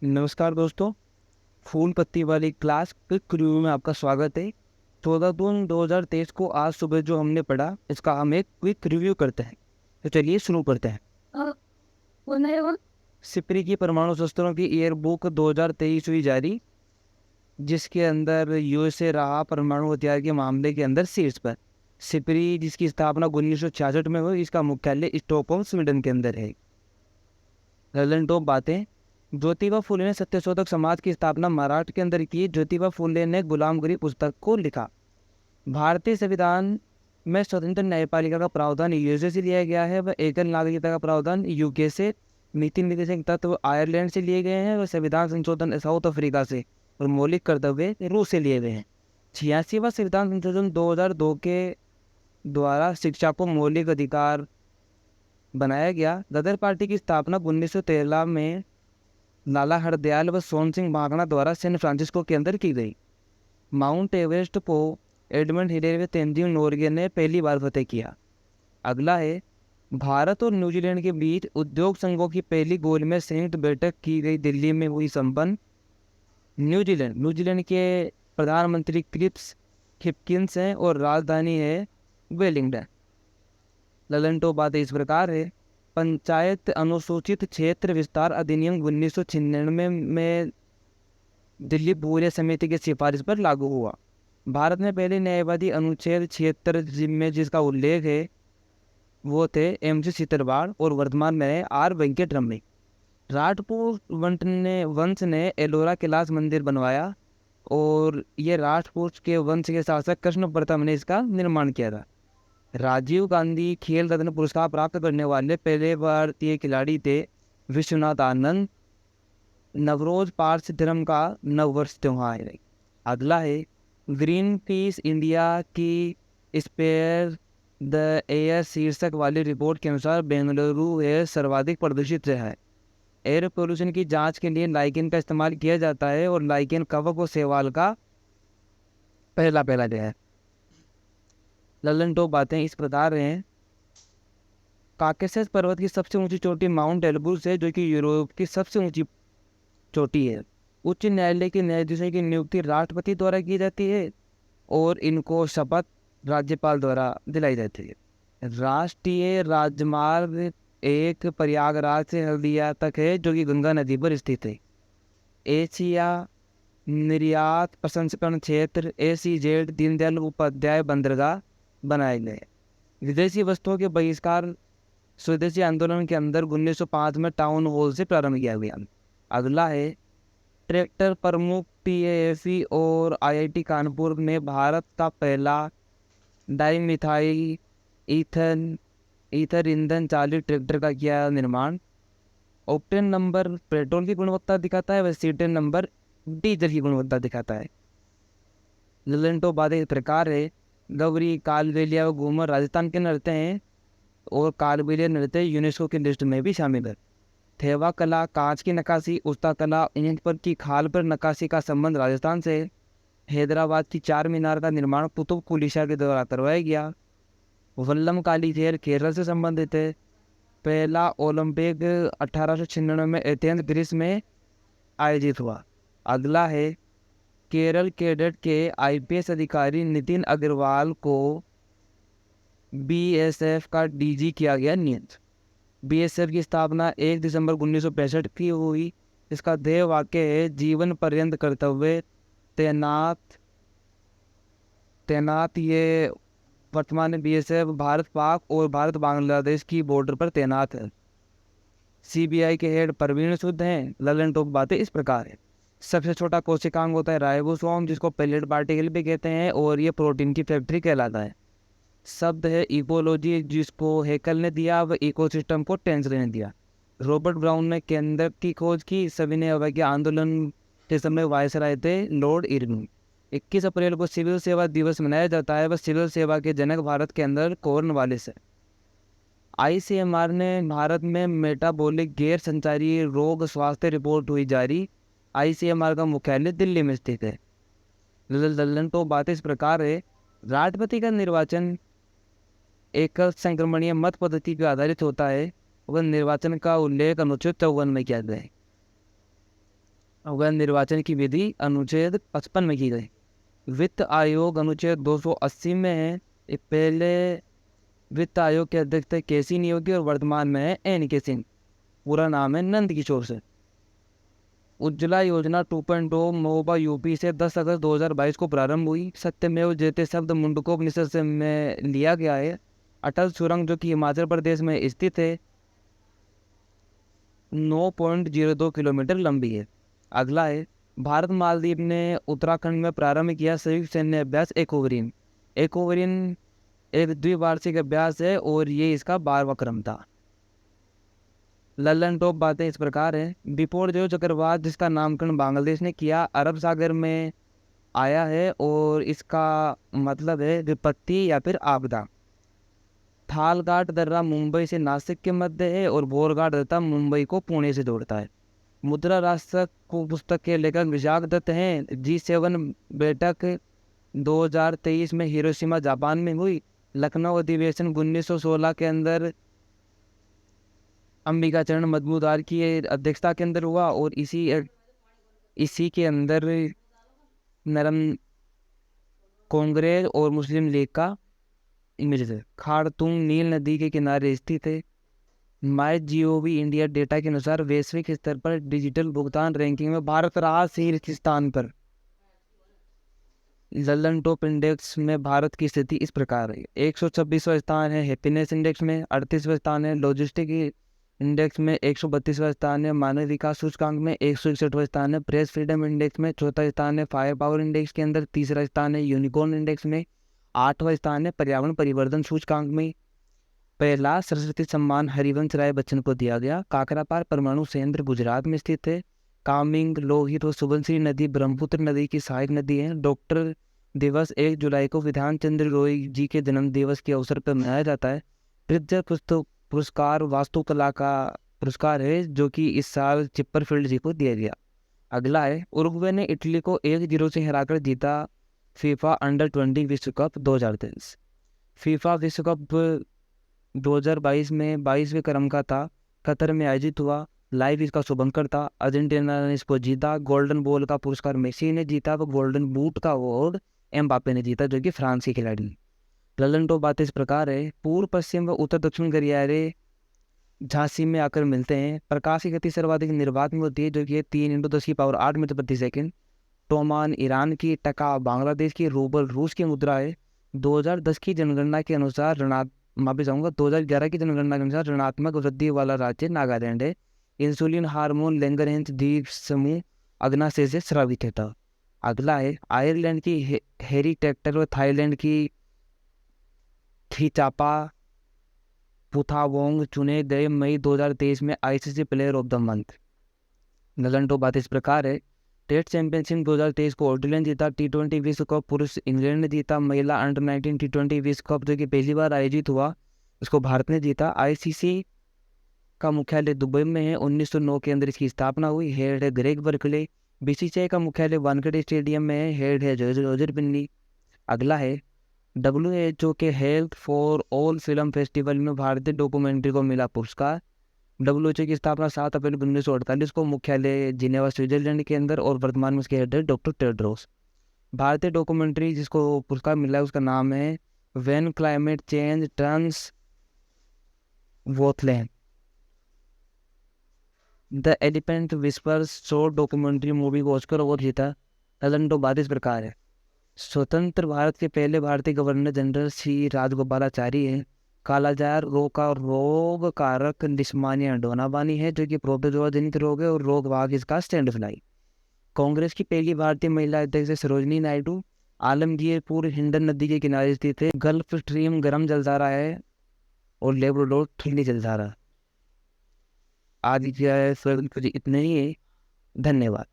नमस्कार दोस्तों। फूल पत्ती वाली क्लास क्विक रिव्यू में आपका स्वागत है। 14 जून 2023 को आज सुबह जो हमने पढ़ा इसका हम एक क्विक रिव्यू करते हैं। तो चलिए शुरू करते हैं। सिपरी की परमाणु शस्त्रों की ईयर बुक 2023 हुई जारी, जिसके अंदर यूएसए रहा परमाणु हथियार के मामले के अंदर शीर्ष पर। सिपरी जिसकी स्थापना 1966 में हुई, इसका मुख्यालय स्टॉकहोम स्वीडन के अंदर है। रलन टॉप बातें। ज्योतिबा फुले ने सत्यशोधक समाज की स्थापना महाराष्ट्र के अंदर की। ज्योतिबा फुले ने गुलामगिरी पुस्तक को लिखा। भारतीय संविधान में स्वतंत्र न्यायपालिका का प्रावधान यूएसए से लिया गया है, वह एकल नागरिकता का प्रावधान यूके से, नीति निर्देशक तत्व आयरलैंड से लिए गए हैं, वह संविधान संशोधन साउथ अफ्रीका से और मौलिक कर्तव्य रूस से लिए गए हैं। 86वां संविधान संशोधन 2002 के द्वारा शिक्षा को मौलिक अधिकार बनाया गया। गदर पार्टी की स्थापना 1913 में लाला हरदयाल व सोन सिंह भागना द्वारा सैन फ्रांसिस्को के अंदर की गई। माउंट एवरेस्ट को एडमंड हिलेरी व तेनजिंग नोर्गे ने पहली बार फतेह किया। अगला है भारत और न्यूजीलैंड के बीच उद्योग संघों की पहली गोल में संयुक्त बैठक की गई, दिल्ली में हुई संपन्न। न्यूजीलैंड के प्रधानमंत्री क्रिप्स हिपकिंस हैं और राजधानी है वेलिंगटन। ललनटो बातें इस प्रकार है। पंचायत अनुसूचित क्षेत्र विस्तार अधिनियम 1996 में दिल्ली पूर्व समिति की सिफारिश पर लागू हुआ। भारत में पहले न्यायवादी अनुच्छेद 76 में जिसका उल्लेख है वो थे एम.जी. सीतरवाड़ और वर्तमान में आर. वेंकटरमणी। राजपूत वंश ने एलोरा कैलाश मंदिर बनवाया और ये राजपूत के वंश के शासक कृष्ण प्रथम ने इसका निर्माण किया था। राजीव गांधी खेल रत्न पुरस्कार प्राप्त करने वाले पहले भारतीय खिलाड़ी थे विश्वनाथ आनंद। नवरोज पारसी धर्म का नववर्ष त्योहार है। अगला है ग्रीन पीस इंडिया की स्पेयर द एयर शीर्षक वाली रिपोर्ट के अनुसार बेंगलुरु एयर सर्वाधिक प्रदूषित शहर है। एयर पोल्यूशन की जांच के लिए लाइकेन का इस्तेमाल किया जाता है और लाइकेन कवक और शैवाल का पहला जो है। ललन टॉप बातें इस प्रकार हैं। काकेशस पर्वत की सबसे ऊंची चोटी माउंट एल्ब्रूस है, जो कि यूरोप की सबसे ऊंची चोटी है। उच्च न्यायालय के न्यायाधीशों की नियुक्ति राष्ट्रपति द्वारा की जाती है और इनको शपथ राज्यपाल द्वारा दिलाई जाती है। राष्ट्रीय राजमार्ग एक प्रयागराज से हल्दिया तक है, जो कि गंगा नदी पर स्थित है। एशिया निर्यात प्रसंस्करण क्षेत्र ACZ दीनदयाल उपाध्याय बंदरगाह बनाए गए। विदेशी वस्तुओं के बहिष्कार स्वदेशी आंदोलन के अंदर 1905 में टाउन हॉल से प्रारंभ किया गया। अगला है ट्रैक्टर प्रमुख TAFE और IIT कानपुर ने भारत का पहला डाईमिथाइल ईथर ईंधन चालित ट्रैक्टर का किया निर्माण। ऑक्टेन नंबर पेट्रोल की गुणवत्ता दिखाता है, वह सीटेन नंबर डीजल की गुणवत्ता दिखाता है। ललंटो बातें इस प्रकार है। गौरी कालबेलिया व घूमर राजस्थान के नृत्य हैं और कालबेलिया नृत्य यूनेस्को की लिस्ट में भी शामिल है। थेवा कला, कांच की नक्काशी, उस्ता कला, ईंट पर की खाल पर नक्काशी का संबंध राजस्थान से है। हैदराबाद की चार मीनार का निर्माण कुतुब कुली शाह के द्वारा करवाया गया। वल्लम काली खेल केरल से संबंधित है। पहला ओलंपिक 1896 में एथेंस ग्रीस में आयोजित हुआ। अगला है केरल कैडेट के IPS अधिकारी नितिन अग्रवाल को BSF का DG किया गया नियुक्त। BSF की स्थापना 1 दिसंबर 1965 की हुई। इसका ध्येय वाक्य है जीवन पर्यंत कर्तव्य तैनात। ये वर्तमान में BSF भारत पाक और भारत बांग्लादेश की बॉर्डर पर तैनात है। CBI के हेड परवीन सूद हैं। ललन टॉप बातें इस प्रकार है। सबसे छोटा कोशिकांग होता है राइबोसोम, जिसको पेलेट पार्टिकल भी कहते हैं और ये प्रोटीन की फैक्ट्री कहलाता है। शब्द है इकोलॉजी, जिसको हेकल ने दिया व इकोसिस्टम को टेंसर ने दिया। रॉबर्ट ब्राउन ने केंद्र की खोज की। सविनय अवज्ञा आंदोलन के समय वायसराय थे लॉर्ड इरविन। 21 अप्रैल को सिविल सेवा दिवस मनाया जाता है। वह सिविल सेवा के जनक भारत के अंदर कॉर्नवालिस है। ICMR ने भारत में मेटाबॉलिक गैर संचारी रोग स्वास्थ्य रिपोर्ट हुई जारी। ICMR का मुख्यालय दिल्ली में स्थित है। ललन तो बात इस प्रकार है। राष्ट्रपति का निर्वाचन एकल संक्रमणीय मत पद्धति पर आधारित होता है। वह निर्वाचन का उल्लेख अनुच्छेद 54 में किया गया है। वह निर्वाचन की विधि अनुच्छेद 55 में की गई। वित्त आयोग अनुच्छेद 280 में है। ये पहले वित्त आयोग के अध्यक्ष थे केसी नियोगी और वर्तमान में है एन के सिंह। पूरा नाम है नंद किशोर सिंह। उज्ज्वला योजना 2.0 महोबा यूपी से 10 अगस्त 2022 को प्रारंभ हुई। सत्यमेव जयते शब्द मुंडकोपनिषद से में लिया गया है। अटल सुरंग जो कि हिमाचल प्रदेश में स्थित है 9.02 किलोमीटर लंबी है। अगला है भारत मालदीव ने उत्तराखंड में प्रारंभ किया संयुक्त सैन्य अभ्यास एक्वरिन। एक्वरिन एक द्विवार्षिक अभ्यास है और ये इसका 12वां क्रम था। लल्लन टॉप बातें इस प्रकार है। बिपोरजोय चक्रवात जिसका नामकरण बांग्लादेश ने किया अरब सागर में आया है और इसका मतलब है विपत्ति या फिर आपदा। थालघाट दर्रा मुंबई से नासिक के मध्य है और बोरघाट दर्रा मुंबई को पुणे से जोड़ता है। मुद्रा राष्ट्र को पुस्तक के लेखक विशाख दत्त हैं। G7 बैठक 2023 में हिरोशिमा जापान में हुई। लखनऊ अधिवेशन 1916 के अंदर अंबिकाचरण मजमूदार की अध्यक्षता के अंदर हुआ और इसी के अंदर नरम कांग्रेस और मुस्लिम लीग का इमेज है। खारतूम नील नदी के किनारे स्थित है। माई जीओवी इंडिया डेटा के अनुसार वैश्विक स्तर पर डिजिटल भुगतान रैंकिंग में भारत रहा शीर्ष स्थान पर। लल्लन टॉप इंडेक्स में भारत की स्थिति इस प्रकार है। 126वां स्थान है हैप्पीनेस इंडेक्स में। 38वां स्थान है लॉजिस्टिक इंडेक्स में। 132वां स्थान है मानव विकास सूचकांक में। 161वां स्थान है प्रेस फ्रीडम इंडेक्स में। चौथा स्थान है फायर पावर इंडेक्स के अंदर। तीसरा स्थान है यूनिकॉर्न इंडेक्स में। 8वां स्थान है पर्यावरण परिवर्तन सूचकांक में। पहला सरस्वती सम्मान हरिवंश राय बच्चन को दिया गया। काकरापार परमाणु संयंत्र गुजरात में स्थित है। कामिंग लोहित और सुबनसिरी नदी ब्रह्मपुत्र नदी की सहायक नदी है। डॉक्टर दिवस 1 जुलाई को विधान चंद्र रॉय जी के जन्म दिवस के अवसर पर मनाया जाता है। प्रित्जर पुरस्कार वास्तुकला का पुरस्कार है जो कि इस साल चिप्परफील्ड जी को दिया गया। अगला है उरुग्वे ने इटली को 1-0 से हराकर जीता फीफा अंडर 20 विश्व कप 2023। फीफा विश्व कप 2022 में 22वें क्रम का था। कतर में आयोजित हुआ। लाइव इसका शुभंकर था। अर्जेंटीना ने इसको जीता। गोल्डन बॉल का पुरस्कार मेसी ने जीता। वो गोल्डन बूट का अवार्ड एम्बापे ने जीता जो कि फ्रांस के खिलाड़ी। ललन टॉप बातें इस प्रकार है। पूर्व पश्चिम व उत्तर दक्षिण गलियारे झांसी में आकर मिलते हैं। प्रकाश की गति सर्वाधिक निर्वात में होती है जो कि 3 × 10⁸ मीटर प्रति सेकंड। टोमान ईरान की, टका बांग्लादेश की, रूबल रूस की मुद्रा है। 2010 की जनगणना के अनुसार 2011 की जनगणना के अनुसार ऋणात्मक वृद्धि वाला राज्य नागालैंड है। इंसुलिन हार्मोन लैंगरहेंस द्वीप समूह अग्नाशय से स्रावित था। अगला है आयरलैंड की हैरी ट्रैक्टर व थाईलैंड की थीचापा पुथावोंग चुने गए मई 2023 में ICC player of the month. Lalan top बात इस प्रकार है। टेस्ट चैंपियनशिप 2023 को ऑस्ट्रेलिया ने जीता। T20 विश्व कप पुरुष इंग्लैंड ने जीता। महिला अंडर 19 T20 विश्व कप जो कि पहली बार आयोजित हुआ उसको भारत ने जीता। आईसीसी का मुख्यालय दुबई में है। 1909 के अंदर इसकी स्थापना हुई। हेड है ग्रेग बर्कले। बीसीसीआई का मुख्यालय वानखेड़े स्टेडियम में है। हेड है रोजर बिन्नी। अगला है WHO के health for all film festival में भारतीय डॉक्यूमेंट्री को मिला पुरस्कार। WHO की स्थापना 7 अप्रैल 1948 को मुख्यालय जिनेवा स्विट्जरलैंड के अंदर और वर्तमान में उसके हेड है डॉक्टर टेड्रोस। भारतीय डॉक्यूमेंट्री जिसको पुरस्कार मिला है उसका नाम है when climate change turns wasteland. The elephant whispers short documentary movie को ऑस्कर अवार्ड जीता। ललन टॉप बात इस प्रकार है। स्वतंत्र भारत के पहले भारतीय गवर्नर जनरल श्री राजगोपालाचारी हैं। कालाजार रोग कारक डिस्मानिया डोनावानी है जो कि प्रोटोजोआ जनित रोग है और रोग वाहक इसका स्टैंड फ्लाई। कांग्रेस की पहली भारतीय महिला अध्यक्ष सरोजनी नायडू। आलमगीरपुर हिंडन नदी के किनारे स्थित है। गल्फ स्ट्रीम गर्म जलधारा है और लेब्रोडोर ठंडी जलधारा। आज इतने ही है। धन्यवाद।